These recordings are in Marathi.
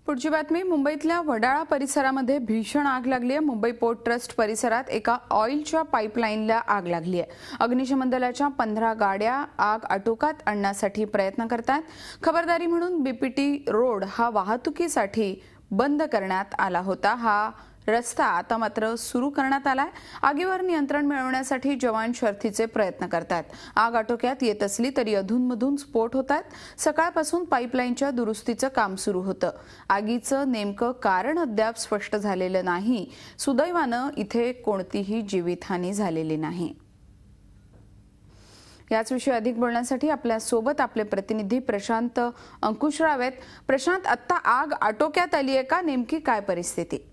पुढची बातमी मुंबईतल्या वडाळा परिसरामध्ये भीषण आग लागली आहे। मुंबई पोर्ट ट्रस्ट परिसरात एका ऑइलच्या पाईपलाईनला आग लागली आहे। अग्निशमन दलाच्या 15 गाड्या आग आटोक्यात आणण्यासाठी प्रयत्न करतात। खबरदारी म्हणून बीपीटी रोड हा वाहतुकीसाठी बंद करण्यात आला होता। हा रस्ता आता मात्र सुरू करण्यात आलाय। आगीवर नियंत्रण मिळवण्यासाठी जवान शर्थीचे प्रयत्न करतात। आग आटोक्यात येत असली तरी अधूनमधून स्फोट होतात। सकाळपासून पाईपलाईनच्या दुरुस्तीचं काम सुरू होतं। आगीचं नेमकं कारण अद्याप स्पष्ट झालेलं नाही। सुदैवानं इथे कोणतीही जीवितहानी झालेली नाही। याचविषयी अधिक बोलण्यासाठी आपल्या सोबत आपले प्रतिनिधी प्रशांत अंकुशराव आहेत। प्रशांत, आता आग आटोक्यात आली आहे का? नेमकी काय परिस्थिती?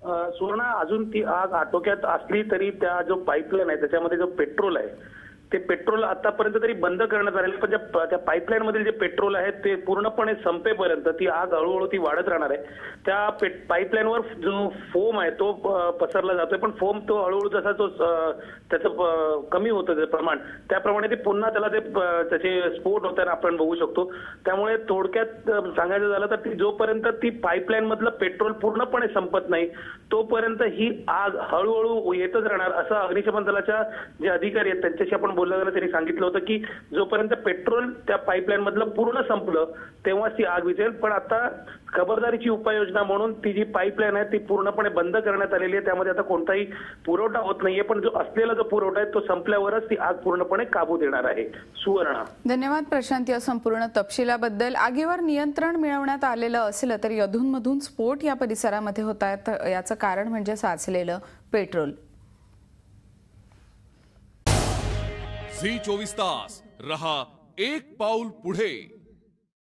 सुवर्णा, अजून ती आग आटोक्यात असली तरी त्या जो पाईपलाईन आहे त्याच्यामध्ये जो पेट्रोल आहे ते पेट्रोल आतापर्यंत तरी बंद करण्यात आलेलं, पण त्या पाईपलाईन मधील जे पेट्रोल आहे ते पूर्णपणे संपेपर्यंत ती आग हळूहळू ती वाढत राहणार आहे। त्या पाईपलाईनवर जो फोम आहे तो पसरला जातोय, पण फोम तो हळूहळू जसा तो त्याचं कमी होतं ते प्रमाण, त्याप्रमाणे ते पुन्हा त्याचे स्फोट होताना आपण बघू शकतो। त्यामुळे थोडक्यात सांगायचं झालं तर जोपर्यंत ती पाईपलाईन मधलं पेट्रोल पूर्णपणे संपत नाही तोपर्यंत ही आग हळूहळू येतच राहणार, असं अग्निशमन दलाच्या जे अधिकारी आहेत त्यांच्याशी आपण बोलताना त्यांनी सांगितलं होतं की जोपर्यंत पेट्रोल त्या पाईपलाईन मधलं पूर्ण संपलं तेव्हाच ती आग विझेल। पण आता खबरदारीची उपाययोजना म्हणून ती जी पाईपलाईन आहे ती पूर्णपणे बंद करण्यात आलेली आहे। त्यामध्ये आता कोणताही पुरवठा होत नाहीये, पण जो असलेला जो पुरवठा आहे तो संपल्यावरच ती आग पूर्णपणे काबू देणार आहे। सुवर्णा, धन्यवाद प्रशांत या संपूर्ण तपशिलाबद्दल। आगीवर नियंत्रण मिळवण्यात आलेलं असलं तरी अधूनमधून स्फोट या परिसरामध्ये होत आहेत। याचं कारण म्हणजे साचलेलं पेट्रोल। झी 24 तास रहा एक पाऊल पुढे।